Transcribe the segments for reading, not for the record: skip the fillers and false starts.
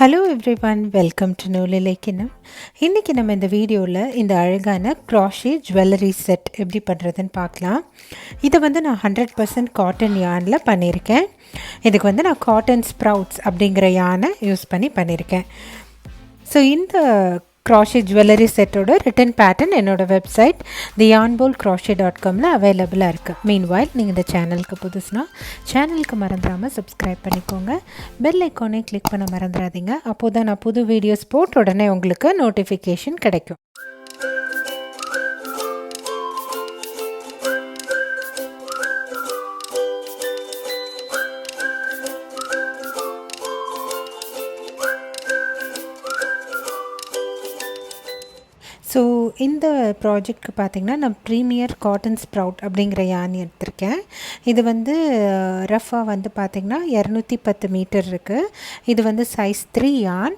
Hello everyone, welcome to நூலிலைக்கினம். இன்றைக்கி நம்ம இந்த வீடியோவில் இந்த அழகான க்ராஷே ஜுவல்லரி செட் எப்படி பண்ணுறதுன்னு பார்க்கலாம். இதை நான் 100% காட்டன் யானில் பண்ணியிருக்கேன். இதுக்கு நான் காட்டன் ஸ்ப்ரவுட்ஸ் அப்படிங்கிற யானை யூஸ் பண்ணியிருக்கேன். ஸோ இந்த க்ராஷே ஜுவல்லரி செட்டோட ரிட்டன் பேட்டர்ன் என்னோடய வெப்சைட் theyarnbowlcrochet.comல அவைலபிளாக இருக்குது. மீன்வைல் நீங்கள் இந்த சேனலுக்கு புதுசுனா சேனலுக்கு மறந்துடாமல் சப்ஸ்கிரைப் பண்ணிக்கோங்க. பெல் ஐக்கானே கிளிக் பண்ண மறந்துடாதீங்க. அப்போது தான் நான் புது வீடியோஸ் போட்ட உடனே உங்களுக்கு நோட்டிஃபிகேஷன் கிடைக்கும். ஸோ இந்த ப்ராஜெக்ட்க்கு பார்த்திங்கன்னா நான் ப்ரீமியர் காட்டன் ஸ்ப்ரவுட் அப்படிங்கிற யான் எடுத்திருக்கேன். இது ரஃபாக பார்த்திங்கன்னா 210 மீட்டர் இருக்குது. இது சைஸ் 3 யான்.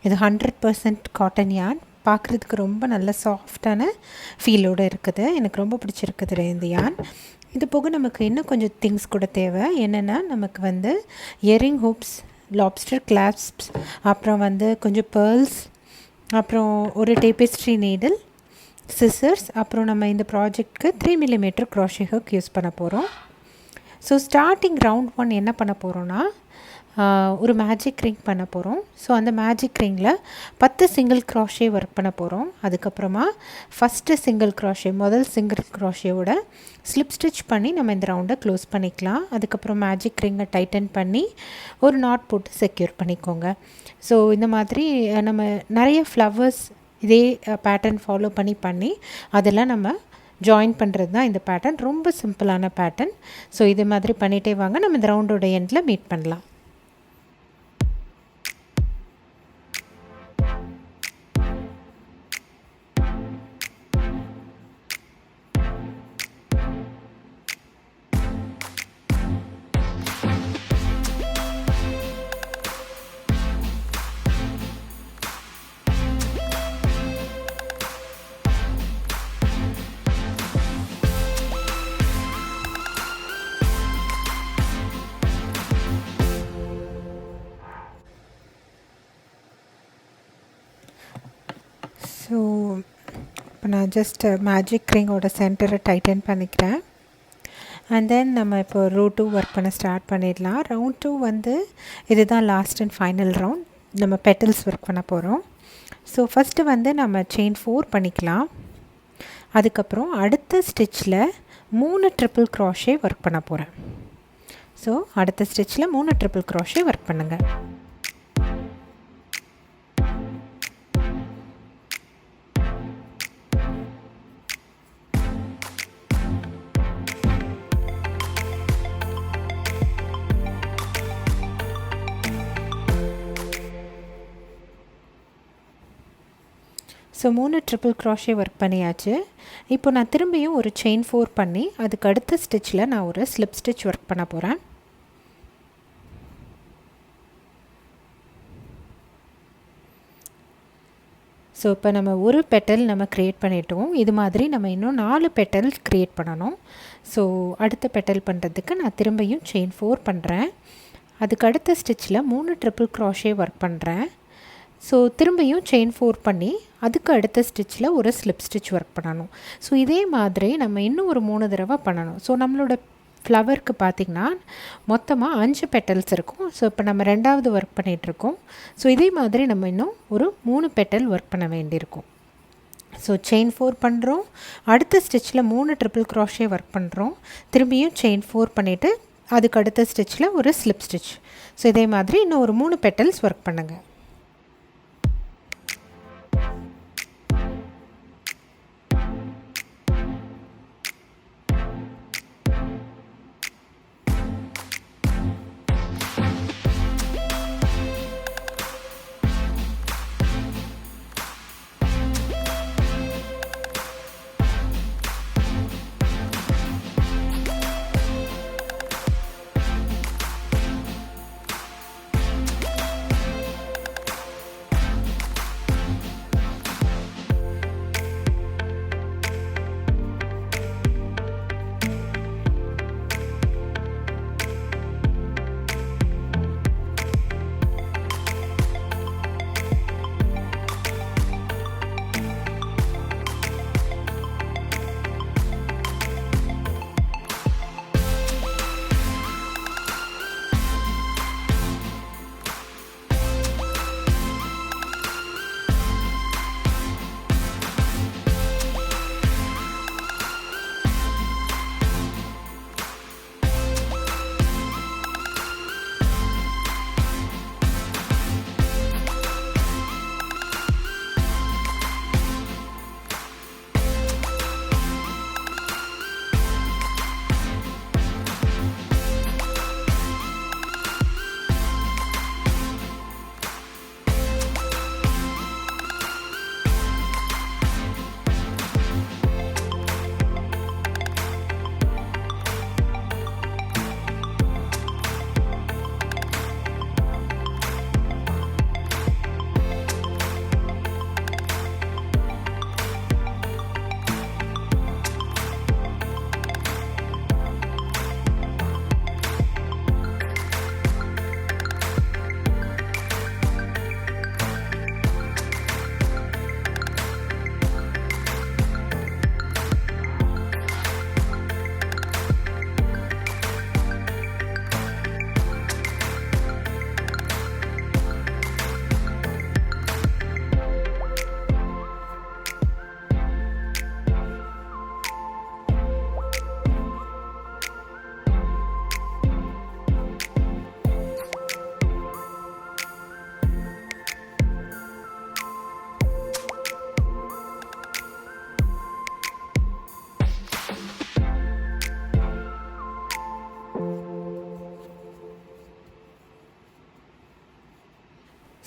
இது 100% காட்டன் யான். பார்க்குறதுக்கு ரொம்ப நல்ல சாஃப்டான ஃபீலோடு இருக்குது. எனக்கு ரொம்ப பிடிச்சிருக்குது இந்த யான். இது போக நமக்கு இன்னும் கொஞ்சம் திங்ஸ் கூட தேவை. என்னென்னா நமக்கு இயரிங் ஹூப்ஸ், லாப்ஸ்டர் கிளாஸ்ப்ஸ், அப்புறம் கொஞ்சம் பேர்ல்ஸ், அப்புறம் ஒரு டேபெஸ்ட்ரி நீடில், சிசர்ஸ், அப்புறம் நம்ம இந்த ப்ராஜெக்ட்க்கு 3mm க்ரோஷே ஹுக் யூஸ் பண்ண போகிறோம். ஸோ ஸ்டார்டிங் ரவுண்ட் 1 என்ன பண்ண போகிறோன்னா, ஒரு மேஜிக் ரிங் பண்ண போகிறோம். ஸோ அந்த மேஜிக் ரிங்கில் 10 சிங்கிள் க்ரோஷே ஒர்க் பண்ண போகிறோம். அதுக்கப்புறமா ஃபஸ்ட்டு முதல் சிங்கிள் க்ரோஷேவோட ஸ்லிப் ஸ்டிச் பண்ணி நம்ம இந்த ரவுண்டை க்ளோஸ் பண்ணிக்கலாம். அதுக்கப்புறம் மேஜிக் ரிங்கை டைட்டன் பண்ணி ஒரு நாட் போட்டு செக்யூர் பண்ணிக்கோங்க. ஸோ இந்த மாதிரி நம்ம நிறைய ஃப்ளவர்ஸ் இதே பேட்டர்ன் ஃபாலோ பண்ணி அதெல்லாம் நம்ம ஜாயின் பண்ணுறது தான் இந்த பேட்டர்ன். ரொம்ப சிம்பிளான பேட்டர்ன். ஸோ இது மாதிரி பண்ணிகிட்டே வாங்க. நம்ம இந்த ரவுண்டோட எண்டில் மீட் பண்ணலாம். ஸோ இப்போ நான் ஜஸ்ட் மேஜிக் ரிங்கோட சென்டரை டைட்டன் பண்ணிக்கிறேன். அண்ட் தென் நம்ம இப்போ ரோ 2 ஒர்க் பண்ண ஸ்டார்ட் பண்ணிடலாம். ரவுண்ட் 2 இதுதான் லாஸ்ட் அண்ட் ஃபைனல் ரவுண்ட். நம்ம பெட்டல்ஸ் ஒர்க் பண்ண போகிறோம். ஸோ ஃபஸ்ட்டு நம்ம செயின் 4 பண்ணிக்கலாம். அதுக்கப்புறம் அடுத்த ஸ்டிச்சில் 3 ட்ரிபிள் க்ரோஷே ஒர்க் பண்ண போகிறேன். ஸோ அடுத்த ஸ்டிச்சில் 3 ட்ரிபிள் க்ரோஷே ஒர்க் பண்ணுங்கள். ஸோ 3 ட்ரிபிள் க்ரோஷே ஒர்க் பண்ணியாச்சு. இப்போ நான் திரும்பியும் ஒரு செயின் 4 பண்ணி அதுக்கு அடுத்த ஸ்டிச்சில் நான் ஒரு ஸ்லிப் ஸ்டிச் ஒர்க் பண்ண போகிறேன். ஸோ இப்போ நம்ம ஒரு பெட்டல் நம்ம க்ரியேட் பண்ணிட்டோம். இது மாதிரி நம்ம இன்னும் 4 பெட்டல் க்ரியேட் பண்ணணும். ஸோ அடுத்த பெட்டல் பண்ணுறதுக்கு நான் திரும்பியும் செயின் 4 பண்ணுறேன். அதுக்கு அடுத்த ஸ்டிச்சில் 3 ட்ரிபிள் க்ரோஷே ஒர்க் பண்ணுறேன். ஸோ திரும்பியும் செயின் 4 பண்ணி அதுக்கு அடுத்த ஸ்டிச்சில் ஒரு ஸ்லிப் ஸ்டிச் ஒர்க் பண்ணணும். ஸோ இதே மாதிரி நம்ம இன்னும் ஒரு 3 தடவை பண்ணணும். ஸோ நம்மளோட ஃப்ளவருக்கு பார்த்திங்கன்னா மொத்தமாக 5 பெட்டல்ஸ் இருக்கும். ஸோ இப்போ நம்ம 2வது ஒர்க் பண்ணிகிட்ருக்கோம். ஸோ இதே மாதிரி நம்ம இன்னும் ஒரு 3 பெட்டல் ஒர்க் பண்ண வேண்டியிருக்கும். ஸோ செயின் 4 பண்ணுறோம். அடுத்த ஸ்டிச்சில் 3 ட்ரிபிள் க்ரோஷே ஒர்க் பண்ணுறோம். திரும்பியும் செயின் 4 பண்ணிவிட்டு அதுக்கு அடுத்த ஸ்டிச்சில் ஒரு ஸ்லிப் ஸ்டிச். ஸோ இதே மாதிரி இன்னும் ஒரு 3 பெட்டல்ஸ் ஒர்க் பண்ணுங்கள்.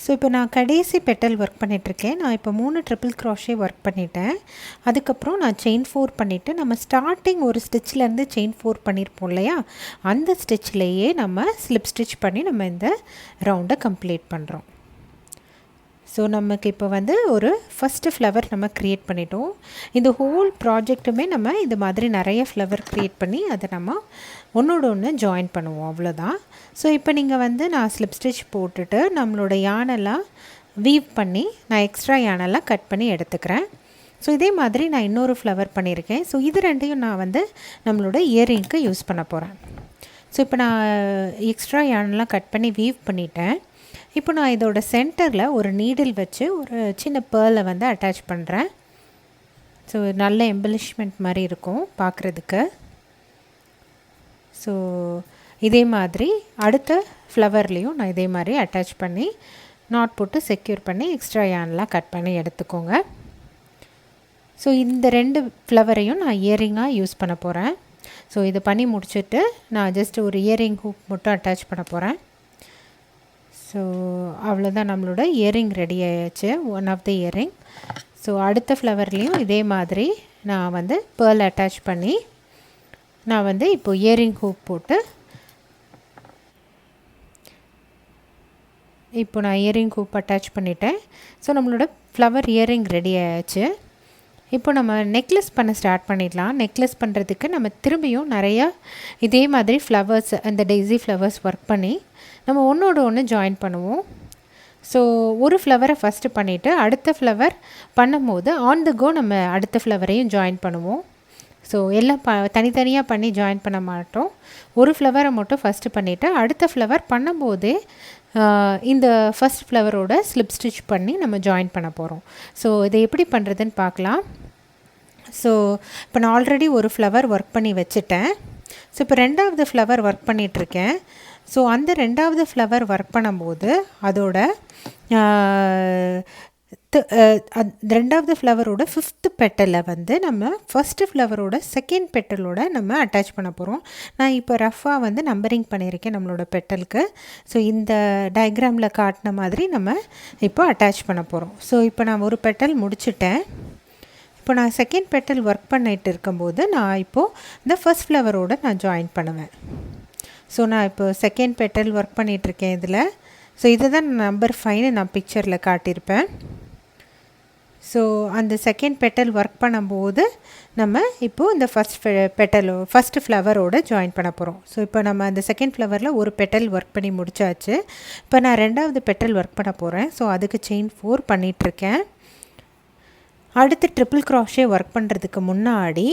ஸோ இப்போ நான் கடைசி பெட்டல் ஒர்க் பண்ணிகிட்ருக்கேன். நான் இப்போ 3 ட்ரிபிள் க்ரோஷே ஒர்க் பண்ணிட்டேன். அதுக்கப்புறம் நான் செயின் 4 பண்ணிவிட்டு நம்ம ஸ்டார்டிங் ஒரு ஸ்டிச்லேருந்து செயின் 4 பண்ணியிருப்போம் இல்லையா, அந்த ஸ்டிச்லேயே நம்ம ஸ்லிப் ஸ்டிச் பண்ணி நம்ம இந்த ரவுண்டை கம்ப்ளீட் பண்ணுறோம். ஸோ நமக்கு இப்போ வந்து ஒரு ஃபஸ்ட்டு ஃப்ளவர் நம்ம க்ரியேட் பண்ணிட்டோம். இந்த ஹோல் ப்ராஜெக்ட்டுமே நம்ம இது மாதிரி நிறைய ஃப்ளவர் க்ரியேட் பண்ணி அதை நம்ம ஒன்றோட ஒன்று ஜாயின் பண்ணுவோம், அவ்வளோதான். ஸோ இப்போ நீங்கள் வந்து நான் ஸ்லிப் ஸ்டிச் போட்டுட்டு நம்மளோட யானெல்லாம் வீவ் பண்ணி நான் எக்ஸ்ட்ரா யானெல்லாம் கட் பண்ணி எடுத்துக்கிறேன். ஸோ இதே மாதிரி நான் இன்னொரு ஃப்ளவர் பண்ணியிருக்கேன். ஸோ இது ரெண்டையும் நான் வந்து நம்மளோட இயரிங்க்கு யூஸ் பண்ண போகிறேன். ஸோ இப்போ நான் எக்ஸ்ட்ரா யானெல்லாம் கட் பண்ணி வீவ் பண்ணிட்டேன். இப்போ நான் இதோட சென்டரில் ஒரு நீடில் வச்சு ஒரு சின்ன பேர்லை வந்து அட்டாச் பண்ணுறேன். ஸோ நல்ல எம்பலிஷ்மெண்ட் மாதிரி இருக்கும் பார்க்குறதுக்கு. ஸோ இதே மாதிரி அடுத்த ஃப்ளவர்லேயும் நான் இதே மாதிரி அட்டாச் பண்ணி நாட் போட்டு செக்யூர் பண்ணி எக்ஸ்ட்ரா யான்லாம் கட் பண்ணி எடுத்துக்கோங்க. ஸோ இந்த 2 ஃப்ளவரையும் நான் இயரிங்காக யூஸ் பண்ண போகிறேன். ஸோ இது பண்ணி முடிச்சுட்டு நான் ஜஸ்ட் ஒரு இயரிங் ஹூக் மட்டும் அட்டாச் பண்ண போகிறேன். ஸோ அவ்வளோதான், நம்மளோட இயரிங் ரெடி ஆயாச்சு, one of the earring. So அடுத்த ஃப்ளவர்லேயும் இதே மாதிரி நான் வந்து பேர்ல் அட்டாச் பண்ணி நான் வந்து இப்போ இயரிங் ஹூக் போட்டு இப்போ நான் இயரிங் ஹூக் அட்டாச் பண்ணிட்டேன். ஸோ நம்மளோட ஃப்ளவர் இயரிங் ரெடி ஆயாச்சு. இப்போ நம்ம நெக்லஸ் பண்ண ஸ்டார்ட் பண்ணிடலாம். நெக்லஸ் பண்ணுறதுக்கு நம்ம திரும்பியும் நிறையா இதே மாதிரி ஃப்ளவர்ஸ், அந்த டெய்ஸி ஃப்ளவர்ஸ் ஒர்க் பண்ணி நம்ம ஒன்றோட ஒன்று ஜாயின் பண்ணுவோம். ஸோ ஒரு ஃப்ளவரை ஃபஸ்ட்டு பண்ணிவிட்டு அடுத்த ஃப்ளவர் பண்ணும்போது ஆன் த கோ நம்ம அடுத்த ஃப்ளவரையும் ஜாயின் பண்ணுவோம். ஸோ எல்லாம் தனித்தனியாக பண்ணி ஜாயின் பண்ண மாட்டோம். ஒரு ஃப்ளவரை மட்டும் ஃபஸ்ட்டு பண்ணிவிட்டு அடுத்த ஃப்ளவர் பண்ணும்போதே இந்த ஃபஸ்ட் ஃப்ளவரோட ஸ்லிப் ஸ்டிச் பண்ணி நம்ம ஜாயின் பண்ண போகிறோம். ஸோ இதை எப்படி பண்ணுறதுன்னு பார்க்கலாம். ஸோ இப்போ நான் ஆல்ரெடி ஒரு ஃப்ளவர் ஒர்க் பண்ணி வச்சுட்டேன். ஸோ இப்போ 2வது ஃப்ளவர் ஒர்க் பண்ணிகிட்ருக்கேன். ஸோ அந்த 2வது ஃப்ளவர் ஒர்க் பண்ணும்போது அதோட 2வது ஃப்ளவரோட 5th பெட்டலை வந்து நம்ம ஃபஸ்ட்டு ஃப்ளவரோட 2nd பெட்டலோட நம்ம அட்டாச் பண்ண போகிறோம். நான் இப்போ ரஃபாக வந்து நம்பரிங் பண்ணியிருக்கேன் நம்மளோட பெட்டலுக்கு. ஸோ இந்த டயக்ராமில் காட்டின மாதிரி நம்ம இப்போ அட்டாச் பண்ண போகிறோம். ஸோ இப்போ நான் ஒரு பெட்டல் முடிச்சுட்டேன். இப்போ நான் 2nd பெட்டல் ஒர்க் பண்ணிகிட்டு இருக்கும்போது நான் இப்போது இந்த ஃபஸ்ட் ஃப்ளவரோட நான் ஜாயின் பண்ணுவேன். ஸோ நான் இப்போ 2nd பெட்டல் ஒர்க் பண்ணிகிட்ருக்கேன் இதில். ஸோ இதை தான் நம்பர் 5 நான் பிக்சரில் காட்டியிருப்பேன். ஸோ அந்த 2nd பெட்டல் ஒர்க் பண்ணும்போது நம்ம இப்போது இந்த ஃபஸ்ட்டு ஃப்ளவரோட ஜாயின் பண்ண போகிறோம். ஸோ இப்போ நம்ம அந்த 2nd ஃப்ளவரில் ஒரு பெட்டல் ஒர்க் பண்ணி முடிச்சாச்சு. இப்போ நான் 2வது பெட்டல் ஒர்க் பண்ண போகிறேன். ஸோ அதுக்கு செயின் 4 பண்ணிகிட்ருக்கேன். அடுத்து ட்ரிபிள் க்ரோஷே ஒர்க் பண்ணுறதுக்கு முன்னாடி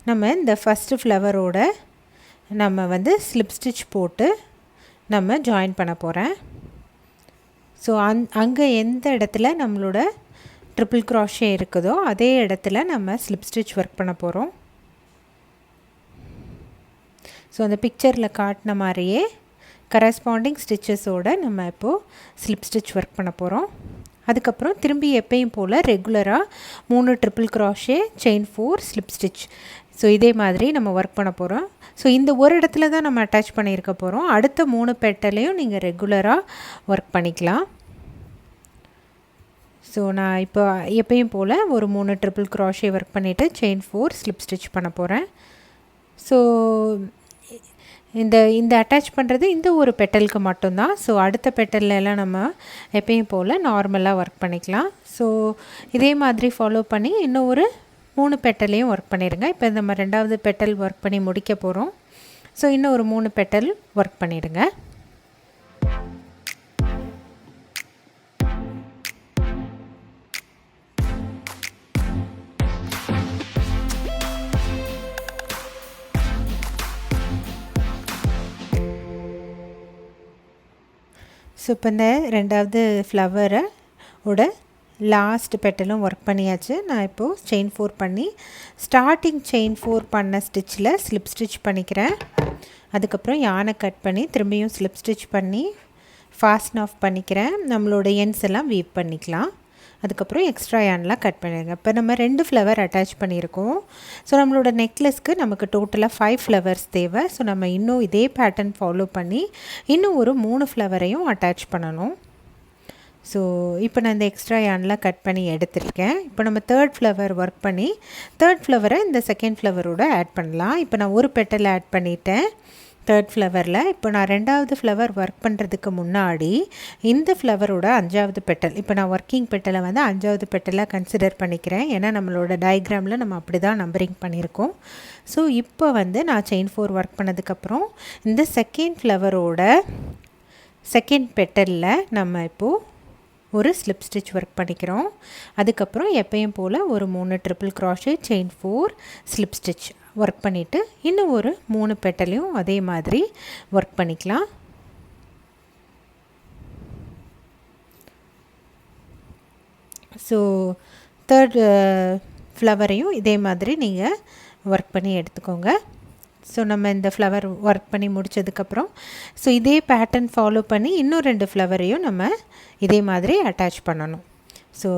நம்ம இந்த ஃபஸ்ட்டு ஃப்ளவரோட நம்ம வந்து ஸ்லிப் ஸ்டிச் போட்டு நம்ம ஜாயின் பண்ண போகிறேன். ஸோ அங்கே எந்த இடத்துல நம்மளோட ட்ரிபிள் க்ரோஷே இருக்குதோ அதே இடத்துல நம்ம ஸ்லிப் ஸ்டிச் ஒர்க் பண்ண போகிறோம். ஸோ அந்த பிக்சரில் காட்டின மாதிரியே கரஸ்பாண்டிங் ஸ்டிச்சஸோடு நம்ம இப்போது ஸ்லிப் ஸ்டிச் ஒர்க் பண்ண போகிறோம். அதுக்கப்புறம் திரும்பி எப்பயும் போல் ரெகுலராக 3 triple crochet chain 4 slip stitch. So இதே மாதிரி நம்ம ஒர்க் பண்ண போகிறோம். ஸோ இந்த ஒரு இடத்துல தான் நம்ம அட்டாச் பண்ணியிருக்க போகிறோம். அடுத்த 3 பெட்டலையும் நீங்கள் ரெகுலராக ஒர்க் பண்ணிக்கலாம். ஸோ நான் இப்போ எப்பயும் போல் ஒரு 3 ட்ரிபிள் க்ரோஷே ஒர்க் பண்ணிவிட்டு செயின் 4 ஸ்லிப் ஸ்டிச் பண்ண போகிறேன். ஸோ இந்த அட்டாச் பண்ணுறது இந்த ஒரு பெட்டலுக்கு மட்டும்தான். ஸோ அடுத்த பெட்டல்லாம் நம்ம எப்பயும் போல் நார்மலாக ஒர்க் பண்ணிக்கலாம். ஸோ இதே மாதிரி ஃபாலோ பண்ணி இன்னும் ஒரு 3 பெட்டலையும் ஒர்க் பண்ணிடுங்க. இப்போ நம்ம 2வது பெட்டல் ஒர்க் பண்ணி முடிக்க போகிறோம். ஸோ இன்னும் ஒரு 3 பெட்டல் ஒர்க் பண்ணிடுங்க. ஸோ இப்போ இந்த 2வது ஃப்ளவரோட லாஸ்ட் பெட்டலும் ஒர்க் பண்ணியாச்சு. நான் இப்போது செயின் 4 பண்ணி ஸ்டார்டிங் செயின் 4 பண்ண ஸ்டிச்சில் ஸ்லிப் ஸ்டிச் பண்ணிக்கிறேன். அதுக்கப்புறம் யானை கட் பண்ணி திரும்பியும் ஸ்லிப் ஸ்டிச் பண்ணி ஃபாஸ்டன் ஆஃப் பண்ணிக்கிறேன். நம்மளோட எண்ட்ஸ் எல்லாம் வீவ் பண்ணிக்கலாம். அதுக்கப்புறம் எக்ஸ்ட்ரா yarnலாம் கட் பண்ணிடுங்க. இப்போ நம்ம 2 ஃப்ளவர் அட்டாச் பண்ணியிருக்கோம். ஸோ நம்மளோட நெக்லஸ்க்கு நமக்கு டோட்டலாக 5 ஃப்ளவர்ஸ் தேவை. ஸோ நம்ம இன்னும் இதே பேட்டர்ன் ஃபாலோ பண்ணி இன்னும் ஒரு 3 ஃப்ளவரையும் அட்டாச் பண்ணணும். ஸோ இப்போ நான் இந்த எக்ஸ்ட்ரா yarnலாம் கட் பண்ணி எடுத்துருக்கேன். இப்போ நம்ம 3rd ஃப்ளவர் ஒர்க் பண்ணி 3rd ஃப்ளவரை இந்த 2nd ஃப்ளவரோட ஆட் பண்ணலாம். இப்போ நான் ஒரு பெட்டல் ஆட் பண்ணிட்டேன் 3rd ஃப்ளவரில். இப்போ நான் 2வது ஃப்ளவர் ஒர்க் பண்ணுறதுக்கு முன்னாடி இந்த ஃப்ளவரோட 5வது பெட்டல், இப்போ நான் ஒர்க்கிங் பெட்டலை வந்து 5வது பெட்டலாக கன்சிடர் பண்ணிக்கிறேன். ஏன்னா நம்மளோட டயக்ராமில் நம்ம அப்படி தான் நம்பரிங் பண்ணியிருக்கோம். ஸோ இப்போ வந்து நான் செயின் 4 ஒர்க் பண்ணதுக்கப்புறம் இந்த 2nd ஃப்ளவரோட 2nd பெட்டலில் நம்ம இப்போது ஒரு ஸ்லிப் ஸ்டிச் ஒர்க் பண்ணிக்கிறோம். அதுக்கப்புறம் எப்பயும் போல் ஒரு 3 triple crochet chain 4 slip stitch work பண்ணிவிட்டு இன்னும் ஒரு 3 பெட்டலையும் அதே மாதிரி ஒர்க் பண்ணிக்கலாம். ஸோ 3rd ஃப்ளவரையும் இதே மாதிரி நீங்கள் ஒர்க் பண்ணி எடுத்துக்கோங்க. ஸோ நம்ம இந்த ஃப்ளவர் ஒர்க் பண்ணி முடித்ததுக்கப்புறம் ஸோ இதே பேட்டர்ன் ஃபாலோ பண்ணி இன்னும் 2 ஃப்ளவரையும் நம்ம இதே மாதிரி அட்டாச் பண்ணணும். ஸோ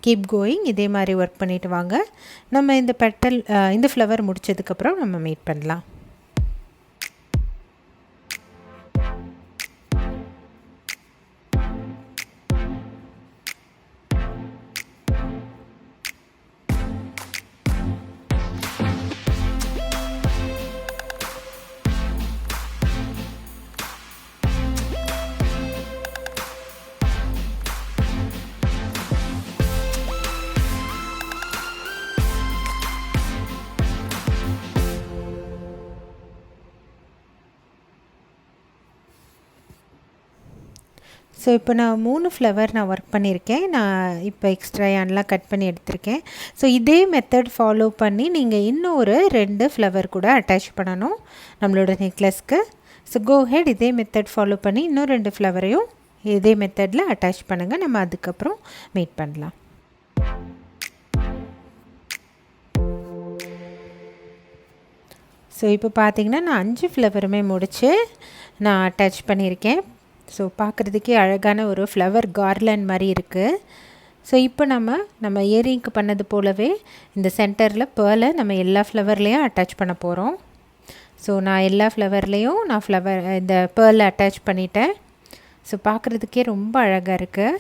கீப் கோயிங், இதே மாதிரி ஒர்க் பண்ணிவிட்டு வாங்க. நம்ம இந்த பெட்டல் இந்த ஃப்ளவர் முடித்ததுக்கப்புறம் நம்ம மீட் பண்ணலாம். ஸோ இப்போ நான் 3 ஃப்ளவர் நான் ஒர்க் பண்ணியிருக்கேன். நான் இப்போ எக்ஸ்ட்ரா yarnலாம் கட் பண்ணி எடுத்திருக்கேன். ஸோ இதே மெத்தட் ஃபாலோ பண்ணி நீங்கள் இன்னும் ஒரு 2 ஃப்ளவர் கூட அட்டாச் பண்ணணும் நம்மளோட நெக்லஸ்க்கு. ஸோ கோ ஹெட், இதே மெத்தட் ஃபாலோ பண்ணி இன்னும் 2 ஃப்ளவரையும் இதே மெத்தடில் அட்டாச் பண்ணுங்கள். நம்ம அதுக்கப்புறம் மீட் பண்ணலாம். ஸோ இப்போ பார்த்திங்கன்னா நான் 5 ஃப்ளவருமே முடித்து நான் அட்டாச் பண்ணியிருக்கேன். ஸோ பார்க்குறதுக்கே அழகான ஒரு ஃப்ளவர் கார்லண்ட் மாதிரி இருக்குது. ஸோ இப்போ நம்ம இயரிங்க்கு பண்ணது போலவே இந்த சென்டரில் பேர்லை நம்ம எல்லா ஃப்ளவர்லேயும் அட்டாச் பண்ண போகிறோம். ஸோ நான் எல்லா ஃப்ளவர்லேயும் இந்த பேர்லை அட்டாச் பண்ணிட்டேன். ஸோ பார்க்குறதுக்கே ரொம்ப அழகாக இருக்குது.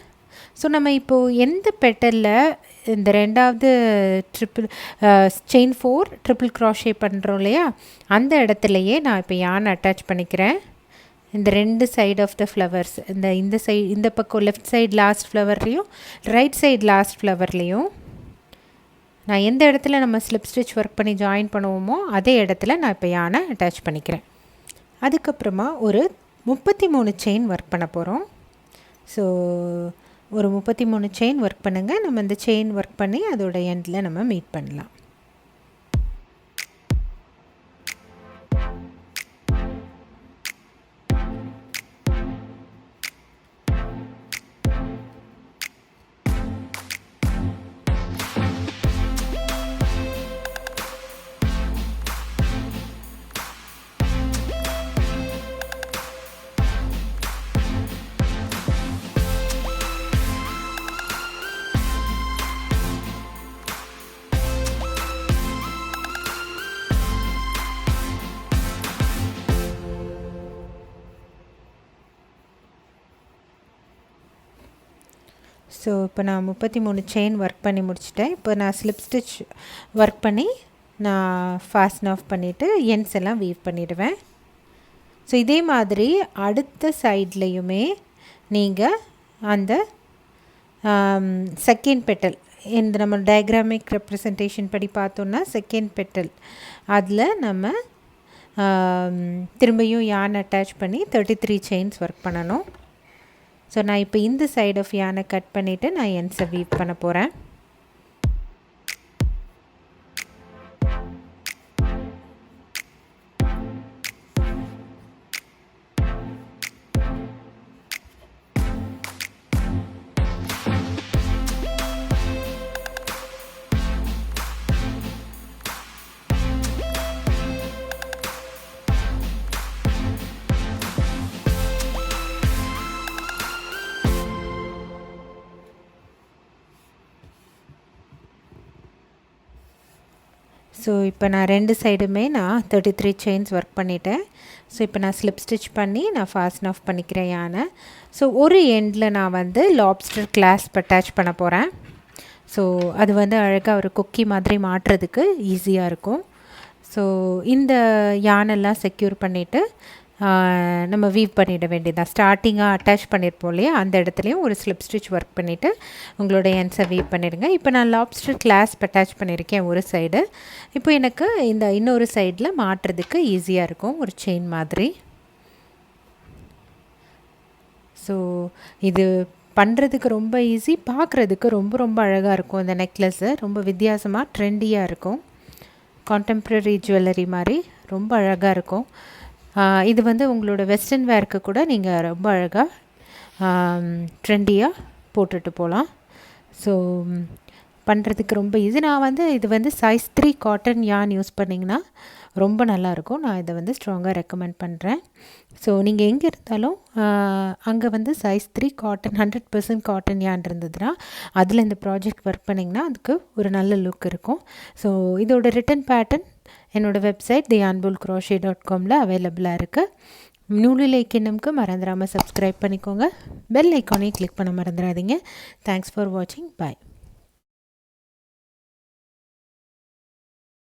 ஸோ நம்ம இப்போது எந்த பெட்டலில் இந்த 2வது செயின் 4 ட்ரிபிள் crochet பண்ணுறோம் இல்லையா, அந்த இடத்துலையே நான் இப்போ yarn அட்டாச் பண்ணிக்கிறேன். இந்த 2 சைடு ஆஃப் த ஃப்ளவர்ஸ், இந்த பக்கம் லெஃப்ட் சைடு லாஸ்ட் ஃப்ளவர்லேயும் ரைட் சைடு லாஸ்ட் ஃப்ளவர்லேயும் நான் எந்த இடத்துல நம்ம ஸ்லிப் ஸ்டிச் ஒர்க் பண்ணி ஜாயின் பண்ணுவோமோ அதே இடத்துல நான் இப்போ yarn அட்டாச் பண்ணிக்கிறேன். அதுக்கப்புறமா ஒரு 33 செயின் ஒர்க் பண்ண போகிறோம். ஸோ ஒரு 33 செயின் ஒர்க் பண்ணுங்கள். நம்ம இந்த செயின் ஒர்க் பண்ணி அதோட எண்டில் நம்ம மீட் பண்ணலாம். ஸோ இப்போ நான் 33 செயின் ஒர்க் பண்ணி முடிச்சிட்டேன். இப்போ நான் ஸ்லிப் ஸ்டிச் ஒர்க் பண்ணி நான் ஃபாஸ்டன் ஆஃப் பண்ணிவிட்டு எண்ட்ஸ் எல்லாம் வீவ் பண்ணிவிடுவேன். ஸோ இதே மாதிரி அடுத்த சைட்லேயுமே நீங்கள் அந்த செகண்ட் பெட்டல், இந்த நம்ம டயக்ராமிக் ரெப்ரசன்டேஷன் படி பார்த்தோன்னா செகண்ட் பெட்டல் அதில் நம்ம திரும்பியும் yarn அட்டாச் பண்ணி 33 செயின்ஸ் ஒர்க் பண்ணணும். ஸோ நான் இப்போ இந்த சைட் ஆஃப் yarn கட் பண்ணிவிட்டு நான் எண்ட்ஸை வீவ் பண்ண போகிறேன். ஸோ இப்போ நான் 2 சைடுமே நான் 33 செயின்ஸ் ஒர்க் பண்ணிட்டேன். ஸோ இப்போ நான் ஸ்லிப் ஸ்டிச் பண்ணி நான் ஃபாஸ்டன் ஆஃப் பண்ணிக்கிறேன் யானை. ஸோ ஒரு எண்டில் நான் வந்து லாப்ஸ்டர் கிளாஸ்ப் அட்டாச் பண்ண போகிறேன். ஸோ அது வந்து அழகாக ஒரு கொக்கி மாதிரி மாட்டுறதுக்கு ஈஸியாக இருக்கும். ஸோ இந்த யானெல்லாம் செக்யூர் பண்ணிவிட்டு நம்ம வீவ் பண்ணிட வேண்டியதான். ஸ்டார்டிங்காக அட்டாச் பண்ணியிருப்போம் இல்லையா, அந்த இடத்துலையும் ஒரு ஸ்லிப் ஸ்டிச் ஒர்க் பண்ணிவிட்டு உங்களோட எண்ட்ஸை வீவ் பண்ணிடுங்க. இப்போ நான் லாப்ஸ்டர் கிளாஸ்ப் அட்டாச் பண்ணியிருக்கேன் ஒரு சைடு. இப்போ எனக்கு இந்த இன்னொரு சைடில் மாட்டுறதுக்கு ஈஸியாக இருக்கும், ஒரு செயின் மாதிரி. ஸோ இது பண்ணுறதுக்கு ரொம்ப ஈஸி, பார்க்குறதுக்கு ரொம்ப ரொம்ப அழகாக இருக்கும். இந்த நெக்லஸ்ஸு ரொம்ப வித்தியாசமாக ட்ரெண்டியாக இருக்கும், கான்டெம்ப்ரரி ஜுவல்லரி மாதிரி ரொம்ப அழகாக இருக்கும். இது வந்து உங்களோட வெஸ்டர்ன் வேர்க்கு கூட நீங்கள் ரொம்ப அழகாக ட்ரெண்டியாக போட்டுட்டு போகலாம். ஸோ பண்ணுறதுக்கு ரொம்ப ஈஸி. நான் வந்து இது வந்து size 3 காட்டன் யான் யூஸ் பண்ணிங்கன்னா ரொம்ப நல்லாயிருக்கும். நான் இதை வந்து ஸ்ட்ராங்காக ரெக்கமெண்ட் பண்ணுறேன். ஸோ நீங்கள் எங்கே இருந்தாலும் அங்கே வந்து size 3 காட்டன் 100% காட்டன் யான் இருந்ததுன்னா அதில் இந்த ப்ராஜெக்ட் ஒர்க் பண்ணிங்கன்னா அதுக்கு ஒரு நல்ல லுக் இருக்கும். ஸோ இதோட ரிட்டன் பேட்டர்ன் என்னோடய வெப்சைட் theyarnbowlcrochet.comல அவைலபிளாக இருக்குது. நூலிலை கிண்ணம்க்கு மறந்துடாமல் சப்ஸ்கிரைப் பண்ணிக்கோங்க. பெல் ஐக்கானையும் கிளிக் பண்ண மறந்துடாதீங்க. தேங்க்ஸ் ஃபார் வாட்சிங். பாய்.